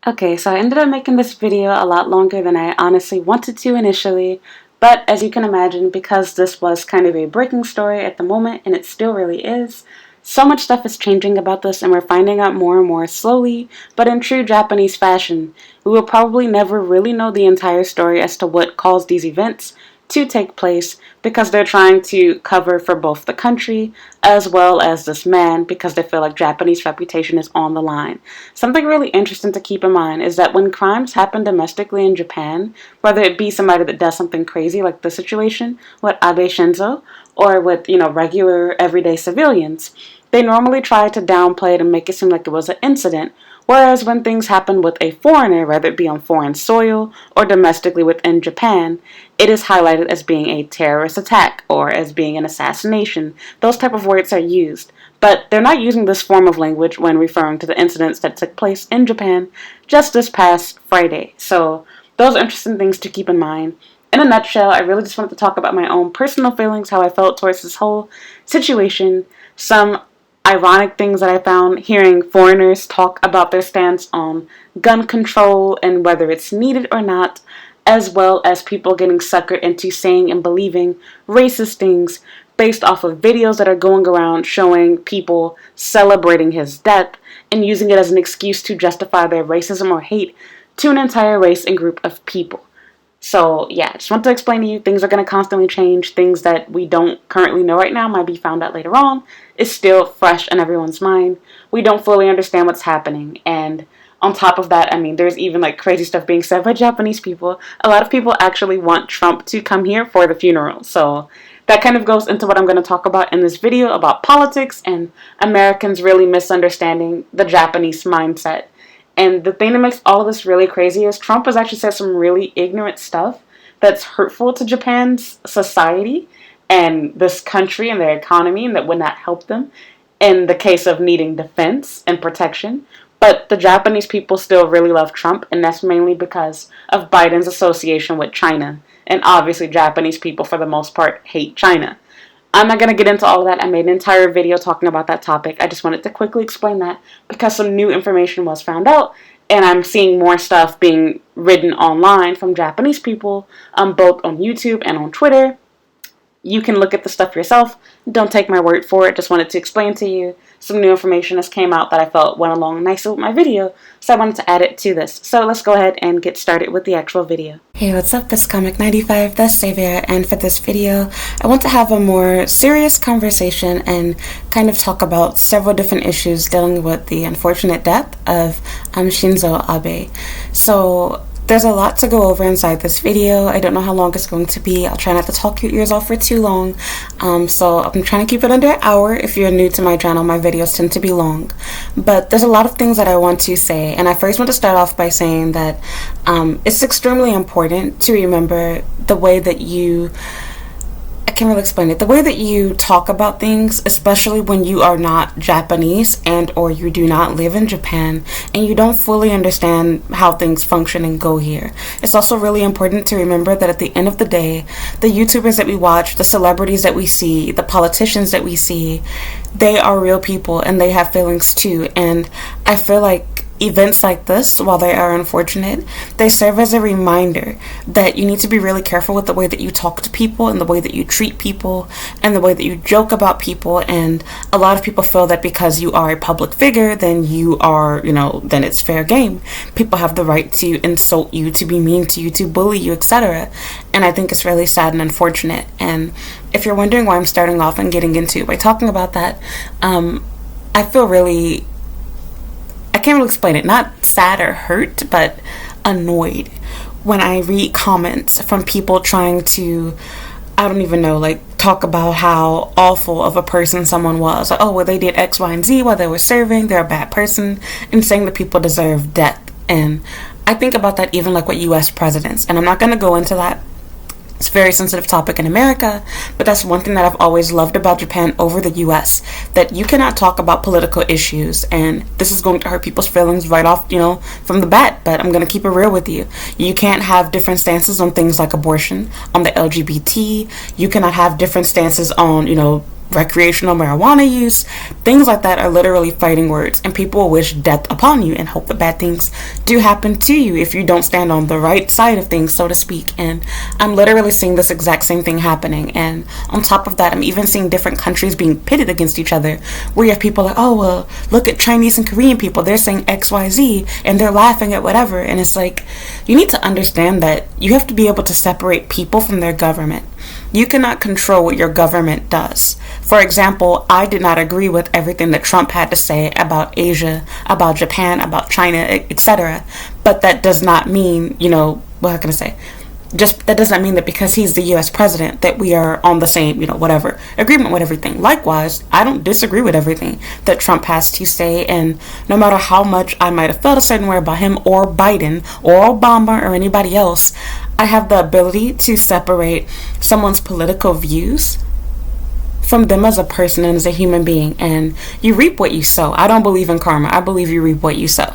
Okay, so I ended up making this video a lot longer than I honestly wanted to initially, but as you can imagine, because this was kind of a breaking story at the moment, and it still really is, so much stuff is changing about this and we're finding out more and more slowly, but in true Japanese fashion. We will probably never really know the entire story as to what caused these events to take place because they're trying to cover for both the country as well as this man because they feel like Japanese reputation is on the line. Something really interesting to keep in mind is that when crimes happen domestically in Japan, whether it be somebody that does something crazy like the situation with Abe Shinzo or with, regular everyday civilians, they normally try to downplay it and make it seem like it was an incident. Whereas when things happen with a foreigner, whether it be on foreign soil or domestically within Japan, it is highlighted as being a terrorist attack or as being an assassination. Those type of words are used. But they're not using this form of language when referring to the incidents that took place in Japan just this past Friday. So those are interesting things to keep in mind. In a nutshell, I really just wanted to talk about my own personal feelings, how I felt towards this whole situation, some ironic things that I found hearing foreigners talk about their stance on gun control and whether it's needed or not, as well as people getting suckered into saying and believing racist things based off of videos that are going around showing people celebrating his death and using it as an excuse to justify their racism or hate to an entire race and group of people. So yeah, I just want to explain to you, things are going to constantly change. Things that we don't currently know right now might be found out later on. It's still fresh in everyone's mind. We don't fully understand what's happening. And on top of that, there's even like crazy stuff being said by Japanese people. A lot of people actually want Trump to come here for the funeral. So that kind of goes into what I'm going to talk about in this video about politics and Americans really misunderstanding the Japanese mindset. And the thing that makes all of this really crazy is Trump has actually said some really ignorant stuff that's hurtful to Japan's society and this country and their economy, and that would not help them in the case of needing defense and protection. But the Japanese people still really love Trump, and that's mainly because of Biden's association with China. And obviously Japanese people, for the most part, hate China. I'm not going to get into all of that. I made an entire video talking about that topic. I just wanted to quickly explain that because some new information was found out, and I'm seeing more stuff being written online from Japanese people, both on YouTube and on Twitter. You can look at the stuff yourself. Don't take my word for it. Just wanted to explain to you some new information that's came out that I felt went along nicely with my video, so I wanted to add it to this. So let's go ahead and get started with the actual video. Hey, what's up? It's Comic95, the Savior, and for this video, I want to have a more serious conversation and kind of talk about several different issues dealing with the unfortunate death of Shinzo Abe. So there's a lot to go over inside this video. I don't know how long it's going to be. I'll try not to talk your ears off for too long. So I'm trying to keep it under an hour. If you're new to my channel, my videos tend to be long. But there's a lot of things that I want to say. And I first want to start off by saying that it's extremely important to remember the way that I can't really explain it. The way that you talk about things, especially when you are not Japanese and or you do not live in Japan and you don't fully understand how things function and go here. It's also really important to remember that at the end of the day, the YouTubers that we watch, the celebrities that we see, the politicians that we see, they are real people and they have feelings too. And I feel like events like this, while they are unfortunate, they serve as a reminder that you need to be really careful with the way that you talk to people and the way that you treat people and the way that you joke about people. And a lot of people feel that because you are a public figure, then you are, then it's fair game. People have the right to insult you, to be mean to you, to bully you, etc. And I think it's really sad and unfortunate. And if you're wondering why I'm starting off and getting into by talking about that, I feel really, I can't really explain it, not sad or hurt, but annoyed when I read comments from people trying to, I don't even know, talk about how awful of a person someone was. Like, oh, well, they did X, Y, and Z while they were serving, they're a bad person, and saying that people deserve death. And I think about that even with US presidents, and I'm not going to go into that. It's a very sensitive topic in America, but that's one thing that I've always loved about Japan over the US, that you cannot talk about political issues, and this is going to hurt people's feelings right off, from the bat, but I'm going to keep it real with you. You can't have different stances on things like abortion, on the LGBT. You cannot have different stances on, recreational marijuana use, things like that are literally fighting words, and people will wish death upon you and hope that bad things do happen to you if you don't stand on the right side of things, so to speak. And I'm literally seeing this exact same thing happening. And on top of that, I'm even seeing different countries being pitted against each other, where you have people like, oh, well, look at Chinese and Korean people, they're saying XYZ and they're laughing at whatever. And it's like, you need to understand that you have to be able to separate people from their government. You cannot control what your government does. For example, I did not agree with everything that Trump had to say about Asia, about Japan, about China, etc. But that does not mean, what can I say? Just that does not mean that because he's the U.S. president that we are on the same, whatever, agreement with everything. Likewise, I don't disagree with everything that Trump has to say, and no matter how much I might have felt a certain way about him or Biden or Obama or anybody else, I have the ability to separate someone's political views from them as a person and as a human being. And you reap what you sow. I don't believe in karma. I believe you reap what you sow.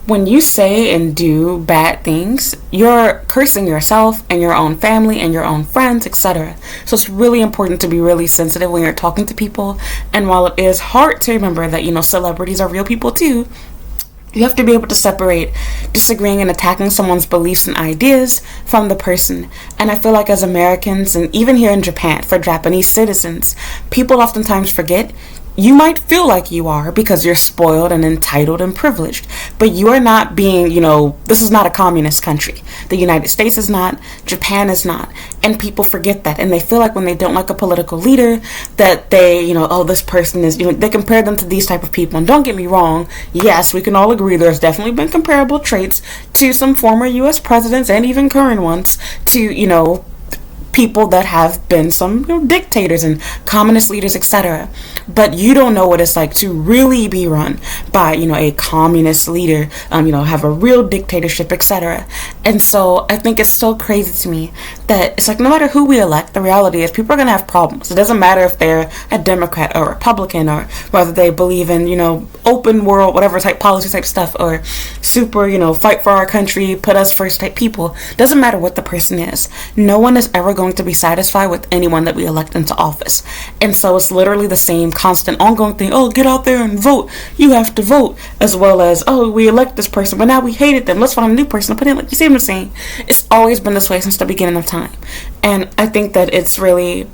When you say and do bad things, you're cursing yourself and your own family and your own friends, etc. So it's really important to be really sensitive when you're talking to people. And while it is hard to remember that, celebrities are real people too, you have to be able to separate disagreeing and attacking someone's beliefs and ideas from the person. And I feel like as Americans, and even here in Japan, for Japanese citizens, people oftentimes forget you might feel like you are because you're spoiled and entitled and privileged, but you are not being, this is not a communist country. The United States is not, Japan is not, and people forget that, and they feel like when they don't like a political leader that they, this person is, they compare them to these type of people. And don't get me wrong, yes, we can all agree there's definitely been comparable traits to some former U.S. presidents and even current ones to, people that have been some dictators and communist leaders, etc. But you don't know what it's like to really be run by a communist leader, have a real dictatorship, etc. And so I think it's so crazy to me that it's like no matter who we elect, the reality is people are gonna have problems. It doesn't matter if they're a Democrat or Republican or whether they believe in open world, whatever type policy type stuff, or super fight for our country, put us first type people. Doesn't matter what the person is. No one is ever going to be satisfied with anyone that we elect into office. And so it's literally the same constant ongoing thing. Oh, get out there and vote. You have to vote. As well as, oh, we elect this person, but now we hated them. Let's find a new person to put in. Like, you see what I'm saying? It's always been this way since the beginning of time. And I think that it's really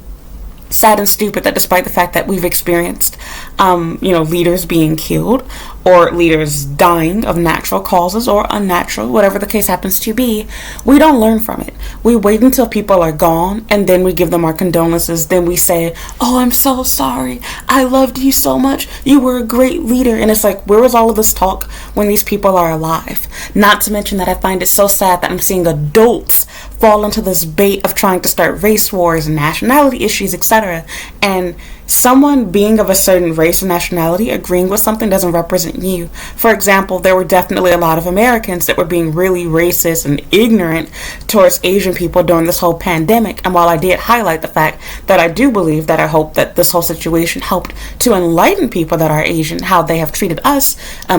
sad and stupid that despite the fact that we've experienced, leaders being killed or leaders dying of natural causes or unnatural, whatever the case happens to be, we don't learn from it. We wait until people are gone and then we give them our condolences. Then we say, oh, I'm so sorry. I loved you so much. You were a great leader. And it's like, where was all of this talk when these people are alive? Not to mention that I find it so sad that I'm seeing adults fall into this bait of trying to start race wars and nationality issues, etc. And someone being of a certain race or nationality agreeing with something doesn't represent you. For example, there were definitely a lot of Americans that were being really racist and ignorant towards Asian people during this whole pandemic. And while I did highlight the fact that I do believe that I hope that this whole situation helped to enlighten people that are Asian, how they have treated us,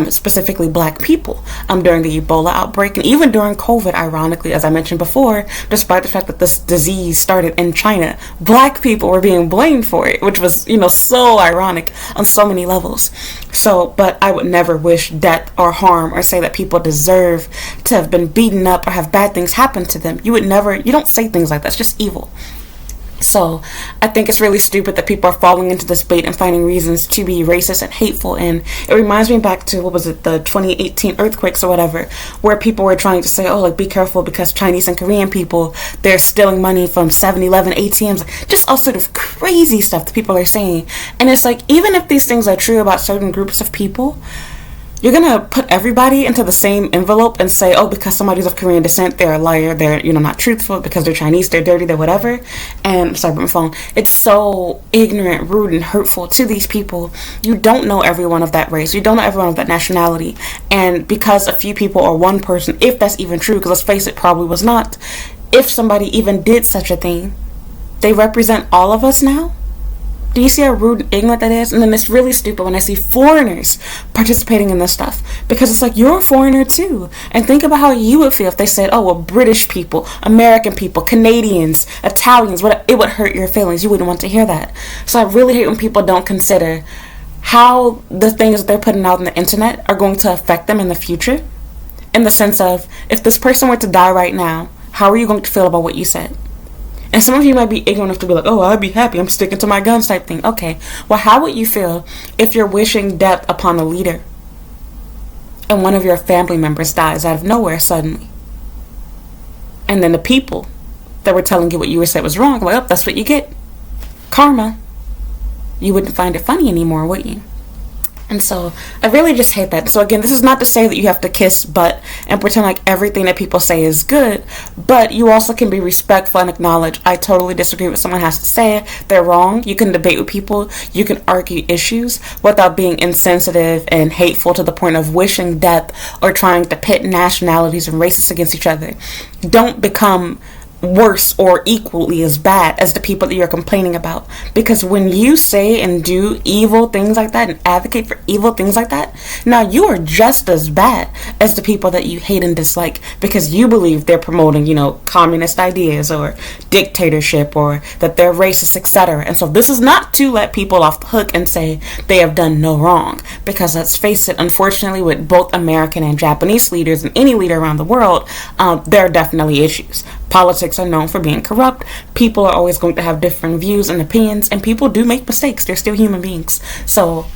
specifically black people, during the Ebola outbreak and even during COVID, ironically, as I mentioned before, despite the fact that this disease started in China, black people were being blamed for it, which was so ironic on so many levels. So, but I would never wish death or harm or say that people deserve to have been beaten up or have bad things happen to them. You don't say things like that. It's just evil. So I think it's really stupid that people are falling into this bait and finding reasons to be racist and hateful. And it reminds me back to, the 2018 earthquakes or whatever, where people were trying to say, oh, like, be careful because Chinese and Korean people, they're stealing money from 7-Eleven ATMs. Just all sort of crazy stuff that people are saying. And it's like, even if these things are true about certain groups of people, you're gonna put everybody into the same envelope and say, oh, because somebody's of Korean descent, they're a liar, they're, not truthful, because they're Chinese, they're dirty, they're whatever. And, sorry about my phone. It's so ignorant, rude, and hurtful to these people. You don't know everyone of that race. You don't know everyone of that nationality. And because a few people or one person, if that's even true, because let's face it, probably was not, if somebody even did such a thing, they represent all of us now? Do you see how rude and ignorant that is? And then it's really stupid when I see foreigners participating in this stuff, because it's like, you're a foreigner too. And think about how you would feel if they said, oh, well, British people, American people, Canadians, Italians, it would hurt your feelings. You wouldn't want to hear that. So I really hate when people don't consider how the things that they're putting out on the internet are going to affect them in the future. In the sense of, if this person were to die right now, how are you going to feel about what you said? And some of you might be ignorant enough to be like, oh, I'd be happy, I'm sticking to my guns type thing. Okay, well, how would you feel if you're wishing death upon a leader and one of your family members dies out of nowhere suddenly? And then the people that were telling you what you were said was wrong, like, oh, that's what you get. Karma. You wouldn't find it funny anymore, would you? And so I really just hate that. So again, this is not to say that you have to kiss butt and pretend like everything that people say is good, but you also can be respectful and acknowledge, I totally disagree with what someone has to say. They're wrong. You can debate with people. You can argue issues without being insensitive and hateful to the point of wishing death or trying to pit nationalities and races against each other. Don't become worse or equally as bad as the people that you're complaining about, because when you say and do evil things like that and advocate for evil things like that, now you are just as bad as the people that you hate and dislike because you believe they're promoting, communist ideas or dictatorship or that they're racist, etc. And so this is not to let people off the hook and say they have done no wrong, because let's face it, unfortunately, with both American and Japanese leaders and any leader around the world, there are definitely issues. Politics are known for being corrupt. People are always going to have different views and opinions, and people do make mistakes. They're still human beings. So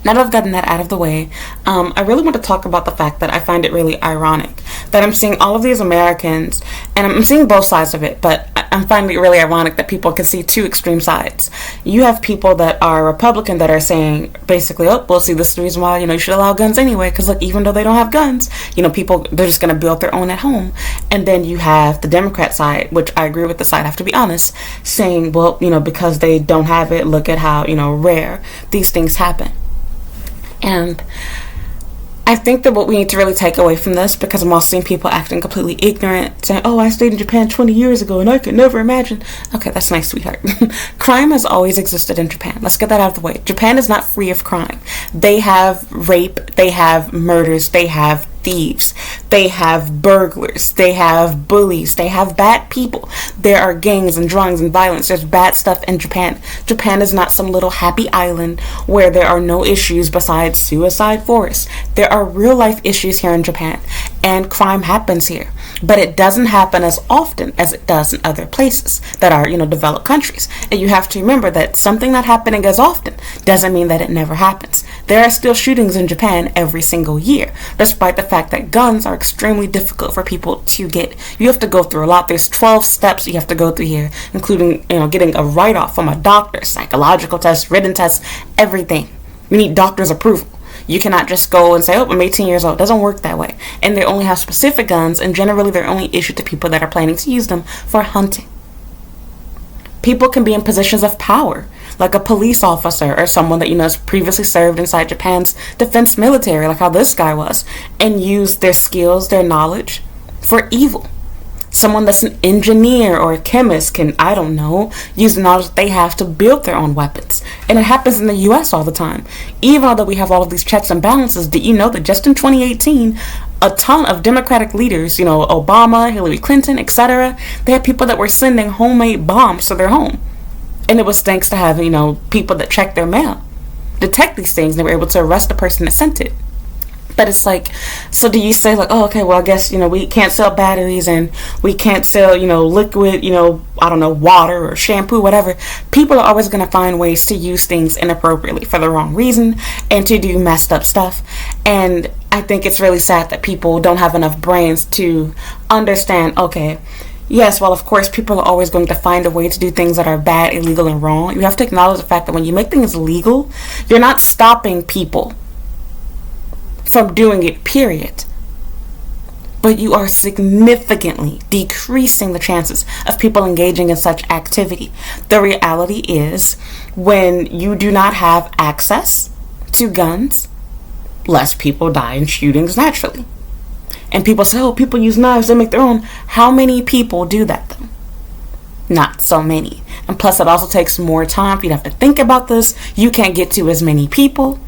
now that I've gotten that out of the way, I really want to talk about the fact that I find it really ironic that I'm seeing all of these Americans, and I'm seeing both sides of it, but I'm finding it really ironic that people can see two extreme sides. You have people that are Republican that are saying basically, oh, well, see, this is the reason why, you should allow guns anyway, because look, even though they don't have guns, people, they're just going to build their own at home. And then you have the Democrat side, which I agree with the side, I have to be honest, saying, well, because they don't have it, look at how, rare these things happen. And I think that what we need to really take away from this, because I'm also seeing people acting completely ignorant, saying, oh, I stayed in Japan 20 years ago and I could never imagine. Okay, that's nice, sweetheart. Crime has always existed in Japan. Let's get that out of the way. Japan is not free of crime. They have rape, they have murders, they have thieves, they have burglars, they have bullies, they have bad people. There are gangs and drugs and violence. There's bad stuff in Japan. Japan is not some little happy island where there are no issues besides suicide forests. There are real life issues here in Japan, and crime happens here, but it doesn't happen as often as it does in other places that are, developed countries. And you have to remember that something not happening as often doesn't mean that it never happens. There are still shootings in Japan every single year, despite the fact that guns are extremely difficult for people to get. You have to go through a lot. There's 12 steps you have to go through here, including, getting a write-off from a doctor, psychological test, written test, everything. You need doctor's approval. You cannot just go and say, oh, I'm 18 years old. It doesn't work that way. And they only have specific guns, and generally they're only issued to people that are planning to use them for hunting. People can be in positions of power, like a police officer or someone that, has previously served inside Japan's defense military, like how this guy was, and use their skills, their knowledge for evil. Someone that's an engineer or a chemist can, use the knowledge that they have to build their own weapons. And it happens in the U.S. all the time. Even though we have all of these checks and balances, did you know that just in 2018, a ton of Democratic leaders, Obama, Hillary Clinton, etc., they had people that were sending homemade bombs to their home. And it was thanks to having, people that checked their mail, detect these things, and they were able to arrest the person that sent it. But it's like, so do you say like, oh, okay, well, I guess, we can't sell batteries and we can't sell, liquid, water or shampoo, whatever. People are always going to find ways to use things inappropriately for the wrong reason and to do messed up stuff. And I think it's really sad that people don't have enough brains to understand, okay, yes, well, of course, people are always going to find a way to do things that are bad, illegal, and wrong. You have to acknowledge the fact that when you make things legal, you're not stopping people from doing it, period. But you are significantly decreasing the chances of people engaging in such activity. The reality is, when you do not have access to guns, less people die in shootings naturally. And people say, oh, people use knives, they make their own. How many people do that, though? Not so many. And plus, it also takes more time. You'd have to think about this. You can't get to as many people.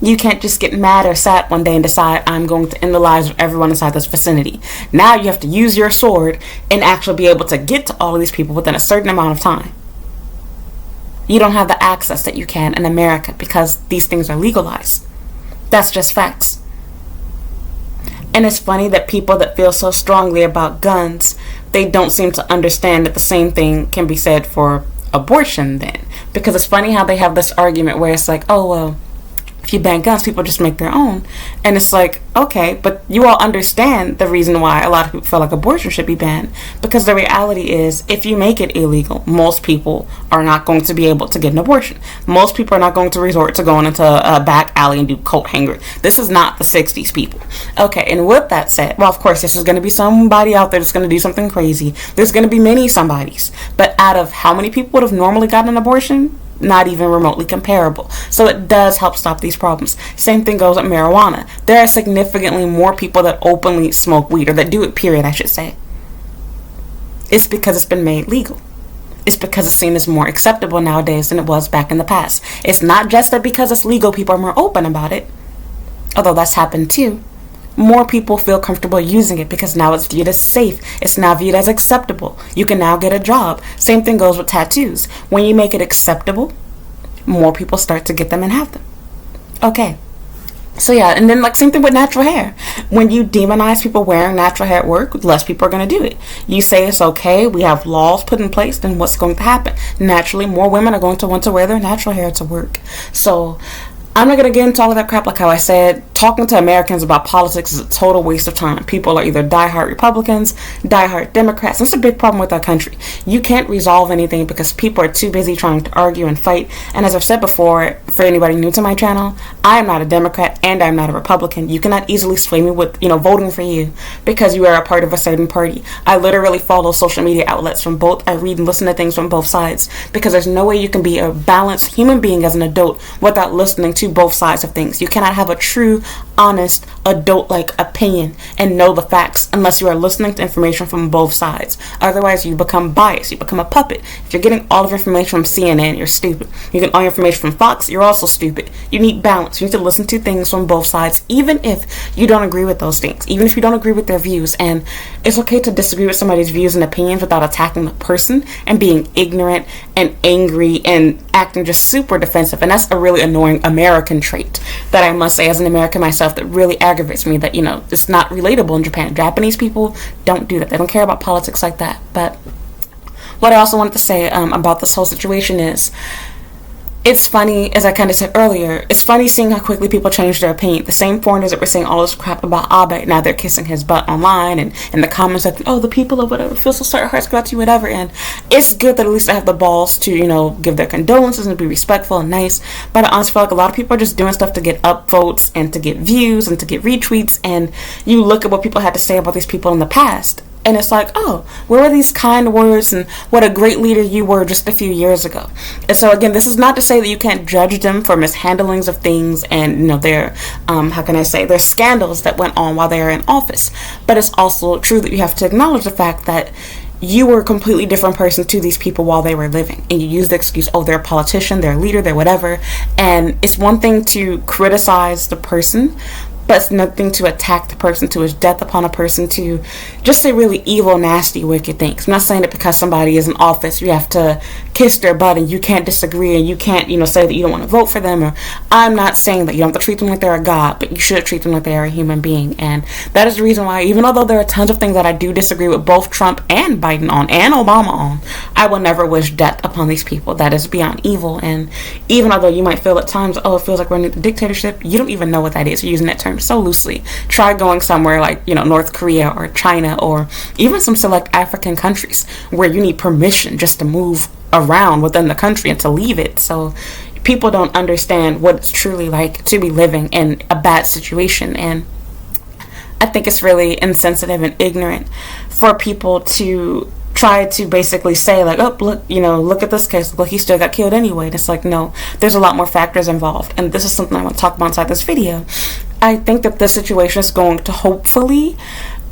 You can't just get mad or sad one day and decide, I'm going to end the lives of everyone inside this vicinity. Now you have to use your sword and actually be able to get to all of these people within a certain amount of time. You don't have the access that you can in America because these things are legalized. That's just facts. And it's funny that people that feel so strongly about guns, they don't seem to understand that the same thing can be said for abortion then. Because it's funny how they have this argument where it's like, oh, well, if you ban guns, people just make their own. And it's like, okay, but you all understand the reason why a lot of people feel like abortion should be banned. Because the reality is, if you make it illegal, most people are not going to be able to get an abortion. Most people are not going to resort to going into a back alley and do coat hanger. This is not the 60s, people. Okay, and with that said, well, of course, this is going to be somebody out there that's going to do something crazy. There's going to be many somebodies. But out of how many people would have normally gotten an abortion? Not even remotely comparable. So it does help stop these problems. Same thing goes with marijuana. There are significantly more people that openly smoke weed, or that do it, period, I should say. It's because it's been made legal. It's because it's seen as more acceptable nowadays than it was back in the past. It's not just that because it's legal, people are more open about it. Although that's happened too. More people feel comfortable using it because now it's viewed as safe. It's now viewed as acceptable. You can now get a job. Same thing goes with tattoos. When you make it acceptable, more people start to get them and have them. Okay. So yeah, and then like same thing with natural hair. When you demonize people wearing natural hair at work, less people are going to do it. You say it's okay, we have laws put in place, then what's going to happen? Naturally, more women are going to want to wear their natural hair to work. So I'm not going to get into all of that crap. Like how I said, talking to Americans about politics is a total waste of time. People are either diehard Republicans, diehard Democrats. That's a big problem with our country. You can't resolve anything because people are too busy trying to argue and fight. And as I've said before, for anybody new to my channel, I am not a Democrat and I'm not a Republican. You cannot easily sway me with, voting for you because you are a part of a certain party. I literally follow social media outlets from both. I read and listen to things from both sides because there's no way you can be a balanced human being as an adult without listening to both sides of things. You cannot have a true, honest, adult-like opinion and know the facts unless you are listening to information from both sides. Otherwise, you become biased. You become a puppet. If you're getting all of your information from CNN, you're stupid. You get all your information from Fox, you're also stupid. You need balance. You need to listen to things from both sides, even if you don't agree with those things, even if you don't agree with their views. And it's okay to disagree with somebody's views and opinions without attacking the person and being ignorant and angry and acting just super defensive. And that's a really annoying American trait that I must say as an American myself that really aggravates me, that it's not relatable in Japan. Japanese people don't do that. They don't care about politics like that. But what I also wanted to say about this whole situation is, it's funny, as I kind of said earlier, it's funny seeing how quickly people change their opinion. The same foreigners that were saying all this crap about Abe, now they're kissing his butt online, and in the comments like, oh, the people of whatever feel so sorry, hearts go out to you, whatever. And it's good that at least they have the balls to, give their condolences and be respectful and nice. But I honestly feel like a lot of people are just doing stuff to get upvotes and to get views and to get retweets. And you look at what people had to say about these people in the past, and it's like, oh, where were these kind words and what a great leader you were just a few years ago. And so again, this is not to say that you can't judge them for mishandlings of things and their their scandals that went on while they were in office. But it's also true that you have to acknowledge the fact that you were a completely different person to these people while they were living, and you use the excuse, oh, they're a politician, they're a leader, they're whatever. And it's one thing to criticize the person, but it's nothing to attack the person, to wish death upon a person, to just say really evil, nasty, wicked things. I'm not saying that because somebody is in office, you have to kiss their butt and you can't disagree and you can't, say that you don't want to vote for them. Or I'm not saying that you don't have to treat them like they're a god, but you should treat them like they are a human being. And that is the reason why, even although there are tons of things that I do disagree with both Trump and Biden on, and Obama on, I will never wish death upon these people. That is beyond evil. And even although you might feel at times, oh, it feels like we're in a dictatorship, you don't even know what that is. You're using that term so loosely. Try going somewhere like North Korea or China or even some select African countries where you need permission just to move around within the country and to leave it. So people don't understand what it's truly like to be living in a bad situation. And I think it's really insensitive and ignorant for people to try to basically say like, oh, look, look at this case, look, he still got killed anyway. And it's like, no, there's a lot more factors involved. And this is something I want to talk about inside this video. I think that this situation is going to hopefully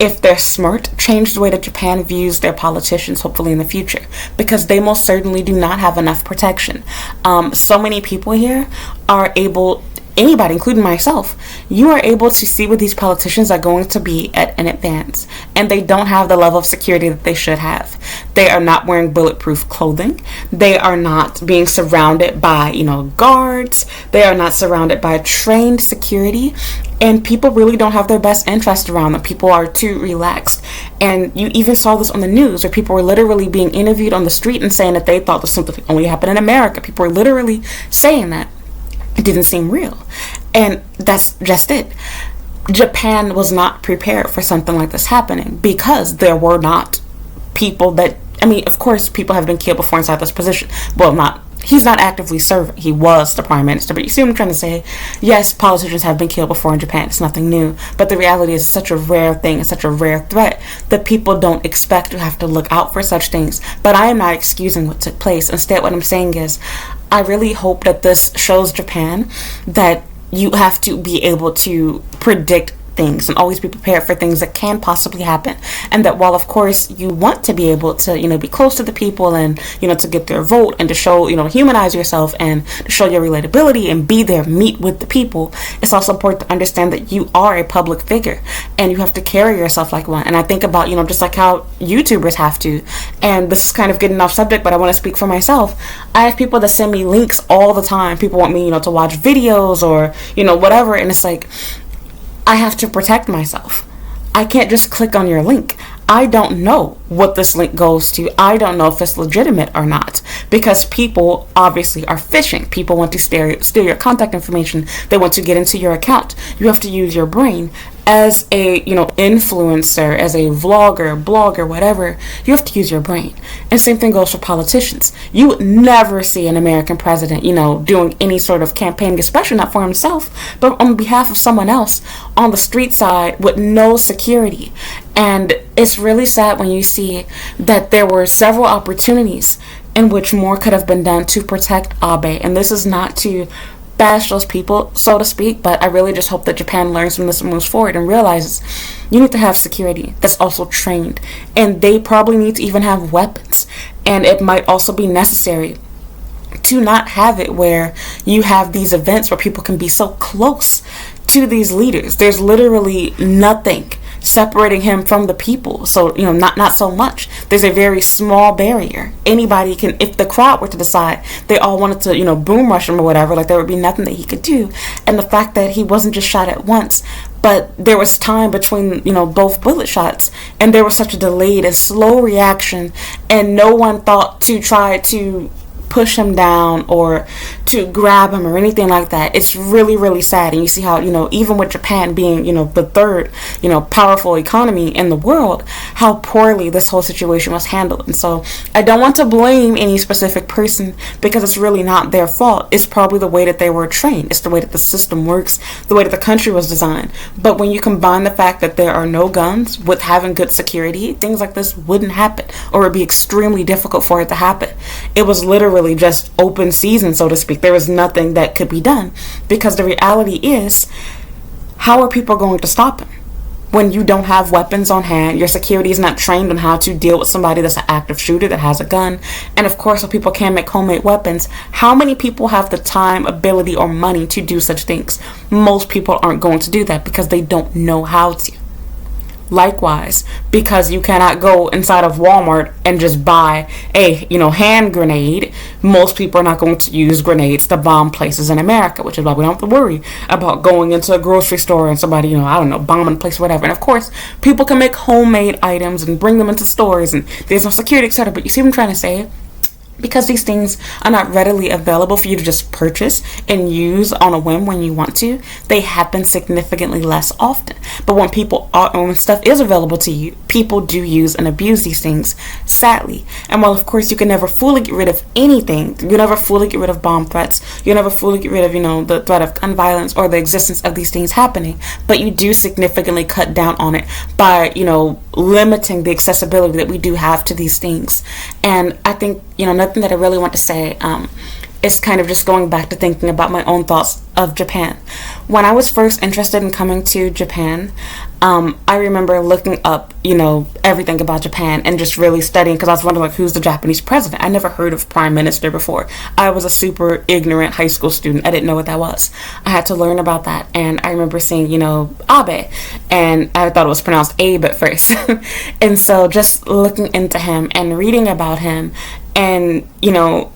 if they're smart, change the way that Japan views their politicians, hopefully in the future, because they most certainly do not have enough protection. So many people here are able, anybody, including myself, you are able to see what these politicians are going to be at in advance, and they don't have the level of security that they should have. They are not wearing bulletproof clothing. They are not being surrounded by, guards. They are not surrounded by trained security, and people really don't have their best interest around them. People are too relaxed, and you even saw this on the news where people were literally being interviewed on the street and saying that they thought this something only happened in America. People were literally saying that. It didn't seem real. And that's just it. Japan was not prepared for something like this happening because there were not people that, of course, people have been killed before inside this position. Well, he's not actively serving. He was the prime minister. But you see what I'm trying to say? Yes, politicians have been killed before in Japan. It's nothing new. But the reality is it's such a rare thing. It's such a rare threat that people don't expect to have to look out for such things. But I am not excusing what took place. Instead, what I'm saying is I really hope that this shows Japan that you have to be able to predict things and always be prepared for things that can possibly happen, and that while of course you want to be able to be close to the people and to get their vote and to show humanize yourself and to show your relatability and be there, meet with the people, it's also important to understand that you are a public figure and you have to carry yourself like one. And I think about just like how YouTubers have to, and this is kind of getting off subject, but I want to speak for myself. I have people that send me links all the time. People want me to watch videos or whatever, and it's like I have to protect myself. I can't just click on your link. I don't know what this link goes to. I don't know if it's legitimate or not, because people obviously are phishing. People want to steal your contact information. They want to get into your account. You have to use your brain. As a influencer, as a vlogger, blogger, whatever, you have to use your brain. And same thing goes for politicians. You would never see an American president doing any sort of campaigning, especially not for himself, but on behalf of someone else on the street side with no security. And it's really sad when you see that there were several opportunities in which more could have been done to protect Abe. And this is not to bash those people, so to speak, but I really just hope that Japan learns from this and moves forward and realizes you need to have security that's also trained, and they probably need to even have weapons. And it might also be necessary to not have it where you have these events where people can be so close to these leaders. There's literally nothing separating him from the people, so not so much. There's a very small barrier. Anybody can, if the crowd were to decide they all wanted to boom rush him or whatever, like there would be nothing that he could do. And the fact that he wasn't just shot at once, but there was time between both bullet shots, and there was such a delayed and slow reaction, and no one thought to try to push him down or to grab him or anything like that. It's really, really sad. And you see how, even with Japan being, the third, powerful economy in the world, how poorly this whole situation was handled. And so I don't want to blame any specific person, because it's really not their fault. It's probably the way that they were trained. It's the way that the system works, the way that the country was designed. But when you combine the fact that there are no guns with having good security, things like this wouldn't happen, or it would be extremely difficult for it to happen. It was literally just open season, so to speak. There was nothing that could be done, because the reality is, how are people going to stop him when you don't have weapons on hand? Your security is not trained on how to deal with somebody that's an active shooter that has a gun. And of course, if people can't make homemade weapons, how many people have the time, ability, or money to do such things? Most people aren't going to do that because they don't know how to. Likewise, because you cannot go inside of Walmart and just buy a hand grenade, most people are not going to use grenades to bomb places in America, which is why we don't have to worry about going into a grocery store and somebody bombing a place or whatever. And of course, people can make homemade items and bring them into stores, and there's no security, etc. But you see what I'm trying to say? Because these things are not readily available for you to just purchase and use on a whim when you want to, they happen significantly less often. But when stuff is available to you, people do use and abuse these things, sadly. And while of course you can never fully get rid of anything, you never fully get rid of bomb threats, you never fully get rid of the threat of gun violence or the existence of these things happening, but you do significantly cut down on it by limiting the accessibility that we do have to these things. And I think nothing that I really want to say is kind of just going back to thinking about my own thoughts of Japan. when I was first interested in coming to Japan, I remember looking up, everything about Japan and just really studying because I was wondering, like, who's the Japanese president? I never heard of prime minister before. I was a super ignorant high school student. I didn't know what that was. I had to learn about that, and I remember seeing, Abe, and I thought it was pronounced Abe at first. And so just looking into him and reading about him and,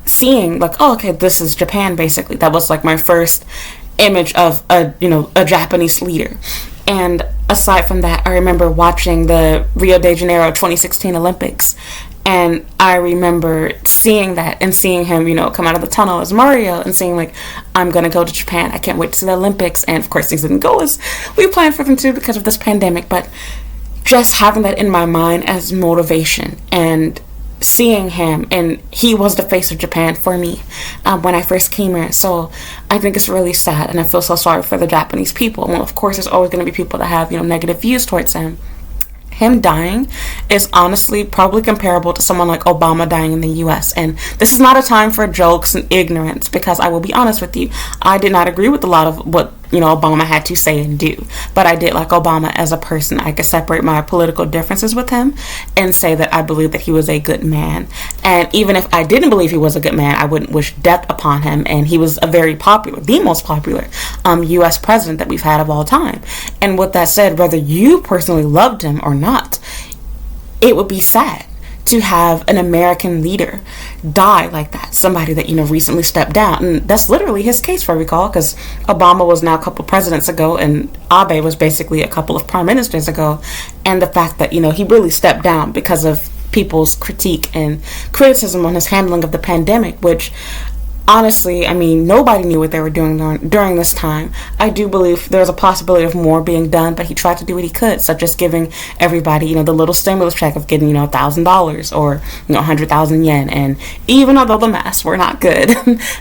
seeing, like, oh, okay, this is Japan, basically. That was, like, my first image of a Japanese leader. And aside from that, I remember watching the Rio de Janeiro 2016 Olympics, and I remember seeing that and seeing him, come out of the tunnel as Mario and saying, like, I'm gonna go to Japan, I can't wait to see the Olympics. And of course things didn't go as we planned for them to because of this pandemic, but just having that in my mind as motivation and seeing him, and he was the face of Japan for me when I first came here. So I think it's really sad, and I feel so sorry for the Japanese people. Well, of course there's always going to be people that have negative views towards him. Him dying is honestly probably comparable to someone like Obama dying in the US. And this is not a time for jokes and ignorance, because I will be honest with you, I did not agree with a lot of what Obama had to say and do, but I did like Obama as a person. I could separate my political differences with him and say that I believe that he was a good man. And even if I didn't believe he was a good man, I wouldn't wish death upon him. And he was a very popular, the most popular US president that we've had of all time. And with that said, whether you personally loved him or not, it would be sad to have an American leader die like that. Somebody that, recently stepped down. And that's literally his case, if I recall, because Obama was now a couple presidents ago and Abe was basically a couple of prime ministers ago. And the fact that, he really stepped down because of people's critique and criticism on his handling of the pandemic, which honestly, nobody knew what they were doing during this time. I do believe there's a possibility of more being done, but he tried to do what he could, such as giving everybody, the little stimulus check of getting, $1,000 or, 100,000 yen. And even although the masks were not good,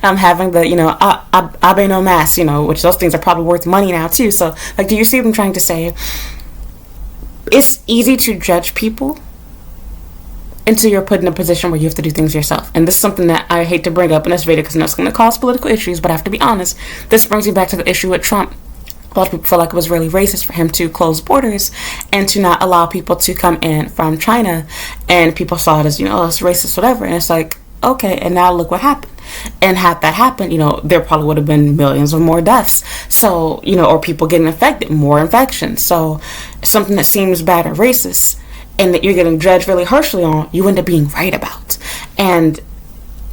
having the, Abe no mask, which those things are probably worth money now too. So, like, do you see what I'm trying to say? It's easy to judge people until you're put in a position where you have to do things yourself. And this is something that I hate to bring up in this video because I know it's going to cause political issues, but I have to be honest. This brings me back to the issue with Trump. A lot of people feel like it was really racist for him to close borders and to not allow people to come in from China. And people saw it as, it's racist, whatever. And it's like, okay, and now look what happened. And had that happened, there probably would have been millions of more deaths. So, or people getting infected, more infections. So something that seems bad or racist and that you're getting judged really harshly on, you end up being right about. And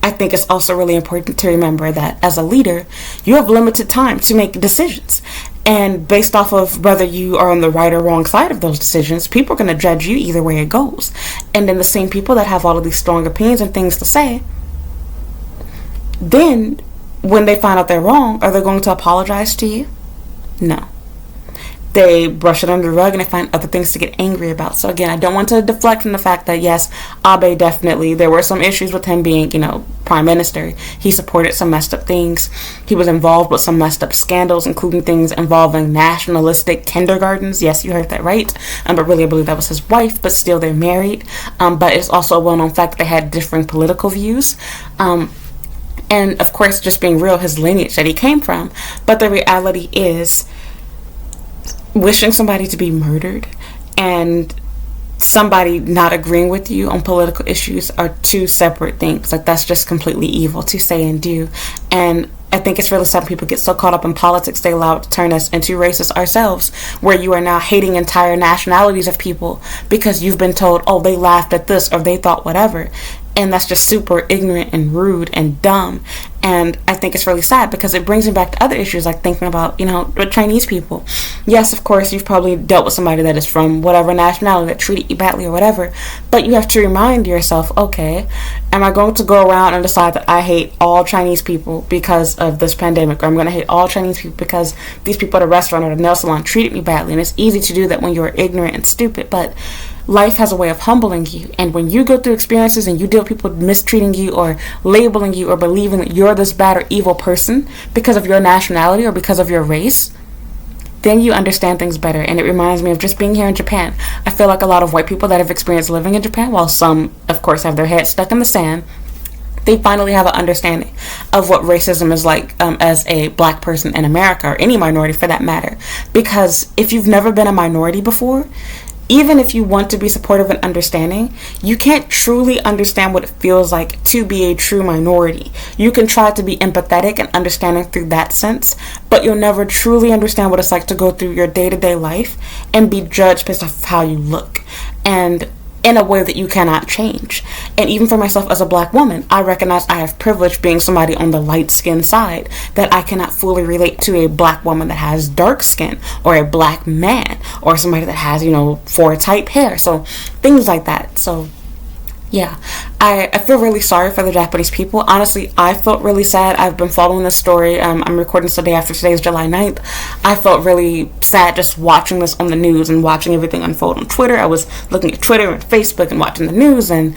I think it's also really important to remember that as a leader, you have limited time to make decisions. And based off of whether you are on the right or wrong side of those decisions, people are going to judge you either way it goes. And then the same people that have all of these strong opinions and things to say, then when they find out they're wrong, are they going to apologize to you? No. They brush it under the rug and they find other things to get angry about. So again, I don't want to deflect from the fact that yes, Abe definitely, there were some issues with him being, prime minister. He supported some messed up things. He was involved with some messed up scandals, including things involving nationalistic kindergartens. Yes, you heard that right. But really, I believe that was his wife, but still they're married. But it's also a well-known fact that they had differing political views. And of course, just being real, his lineage that he came from. But the reality is, wishing somebody to be murdered and somebody not agreeing with you on political issues are two separate things. Like, that's just completely evil to say and do. And I think it's really sad people get so caught up in politics they allow it to turn us into racists ourselves, where you are now hating entire nationalities of people because you've been told, oh, they laughed at this or they thought whatever. And that's just super ignorant and rude and dumb. And I think it's really sad because it brings me back to other issues, like thinking about, with Chinese people. Yes, of course, you've probably dealt with somebody that is from whatever nationality that treated you badly or whatever. But you have to remind yourself, okay, am I going to go around and decide that I hate all Chinese people because of this pandemic? Or I'm going to hate all Chinese people because these people at a restaurant or the nail salon treated me badly? And it's easy to do that when you're ignorant and stupid. But life has a way of humbling you, and when you go through experiences and you deal with people mistreating you or labeling you or believing that you're this bad or evil person because of your nationality or because of your race, then you understand things better. And it reminds me of just being here in Japan. I feel like a lot of white people that have experienced living in Japan, while some of course have their heads stuck in the sand, they finally have an understanding of what racism is like as a black person in America, or any minority for that matter. Because if you've never been a minority before, even if you want to be supportive and understanding, you can't truly understand what it feels like to be a true minority. You can try to be empathetic and understanding through that sense, but you'll never truly understand what it's like to go through your day-to-day life and be judged based off of how you look, and in a way that you cannot change. And even for myself as a black woman, I recognize I have privilege being somebody on the light skin side, that I cannot fully relate to a black woman that has dark skin, or a black man, or somebody that has, 4 type hair. So things like that. So yeah, I feel really sorry for the Japanese people. Honestly, I felt really sad. I've been following this story. I'm recording this the day after. Today is July 9th. I felt really sad just watching this on the news and watching everything unfold on Twitter. I was looking at Twitter and Facebook and watching the news, and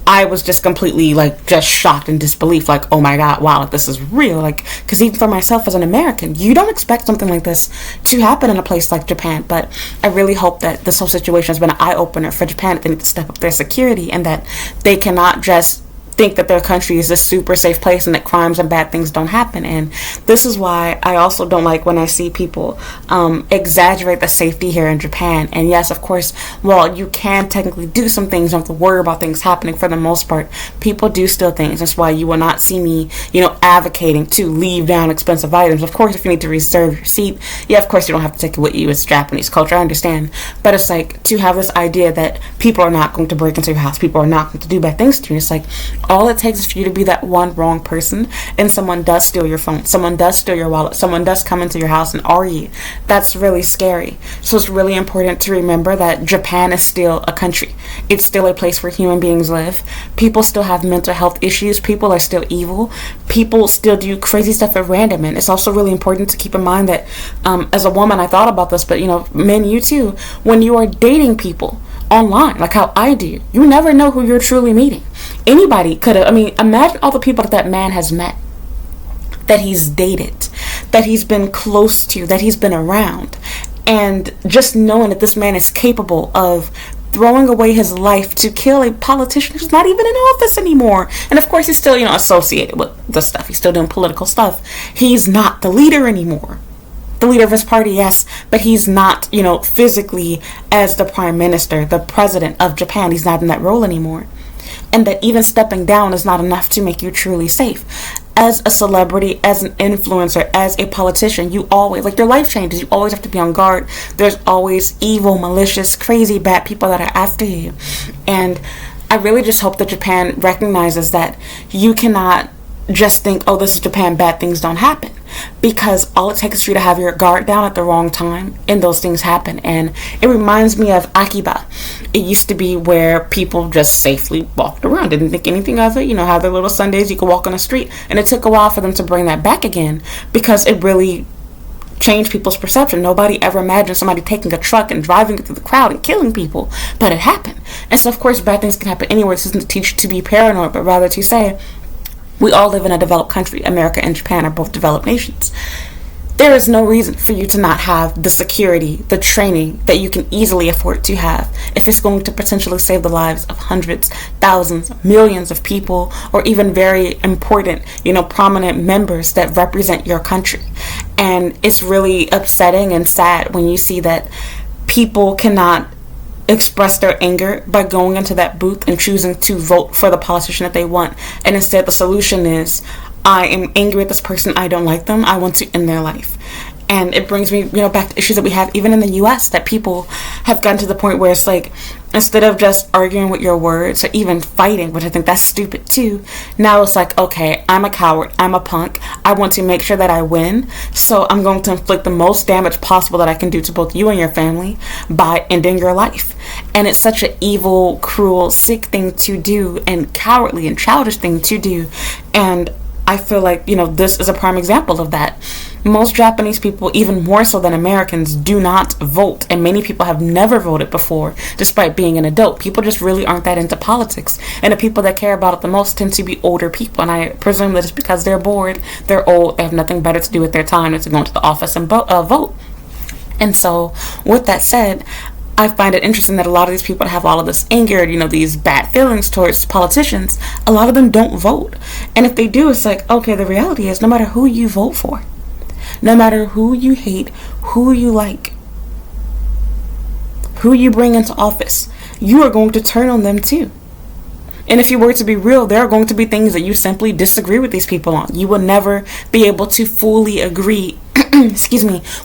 I was just completely just shocked in disbelief, oh my god, wow, this is real. Because even for myself as an American, you don't expect something like this to happen in a place like Japan. But I really hope that this whole situation has been an eye-opener for Japan, that they need to step up their security, and that they cannot just think that their country is a super safe place and that crimes and bad things don't happen. And this is why I also don't like when I see people exaggerate the safety here in Japan. And yes, of course, while you can technically do some things, you don't have to worry about things happening. For the most part, people do steal things. That's why you will not see me, advocating to leave down expensive items. Of course, if you need to reserve your seat, yeah, of course you don't have to take it with you. It's Japanese culture, I understand. But it's to have this idea that people are not going to break into your house, people are not going to do bad things to you. It's all it takes is for you to be that one wrong person, and someone does steal your phone, someone does steal your wallet, someone does come into your house and argue. That's really scary. So it's really important to remember that Japan is still a country. It's still a place where human beings live. People still have mental health issues. People are still evil. People still do crazy stuff at random. And it's also really important to keep in mind that as a woman, I thought about this, but men, you too, when you are dating people online, like how I do, you never know who you're truly meeting. Anybody could have, imagine all the people that man has met, that he's dated, that he's been close to, that he's been around, and just knowing that this man is capable of throwing away his life to kill a politician who's not even in office anymore. And of course he's still, associated with the stuff. He's still doing political stuff. He's not the leader anymore. The leader of his party, yes, but he's not, physically as the prime minister, the president of Japan. He's not in that role anymore. And that even stepping down is not enough to make you truly safe. As a celebrity, as an influencer, as a politician, you always, your life changes. You always have to be on guard. There's always evil, malicious, crazy, bad people that are after you. And I really just hope that Japan recognizes that you cannot just think, oh, this is Japan, bad things don't happen. Because all it takes is for you to have your guard down at the wrong time, and those things happen. And it reminds me of Akiba. It used to be where people just safely walked around, didn't think anything of it, have their little Sundays, you could walk on the street. And it took a while for them to bring that back again, because it really changed people's perception. Nobody ever imagined somebody taking a truck and driving it through the crowd and killing people, but it happened. And so of course bad things can happen anywhere. This isn't to teach you to be paranoid, but rather to say, we all live in a developed country. America and Japan are both developed nations. There is no reason for you to not have the security, the training that you can easily afford to have if it's going to potentially save the lives of hundreds, thousands, millions of people, or even very important, prominent members that represent your country. And it's really upsetting and sad when you see that people cannot express their anger by going into that booth and choosing to vote for the politician that they want. And instead the solution is, I am angry at this person, I don't like them, I want to end their life. And it brings me, back to issues that we have even in the US, that people have gotten to the point where it's instead of just arguing with your words or even fighting, which I think that's stupid too, now it's okay, I'm a coward, I'm a punk, I want to make sure that I win, so I'm going to inflict the most damage possible that I can do to both you and your family by ending your life. And it's such an evil, cruel, sick thing to do, and cowardly and childish thing to do. And I feel this is a prime example of that. Most Japanese people, even more so than Americans, do not vote. And many people have never voted before, despite being an adult. People just really aren't that into politics. And the people that care about it the most tend to be older people. And I presume that it's because they're bored, they're old, they have nothing better to do with their time than to go into the office and vote. And so, with that said, I find it interesting that a lot of these people have all of this anger, these bad feelings towards politicians, a lot of them don't vote. And if they do, it's like, okay, the reality is no matter who you vote for, no matter who you hate, who you like, who you bring into office, you are going to turn on them too. And if you were to be real, there are going to be things that you simply disagree with these people on. You will never be able to fully agree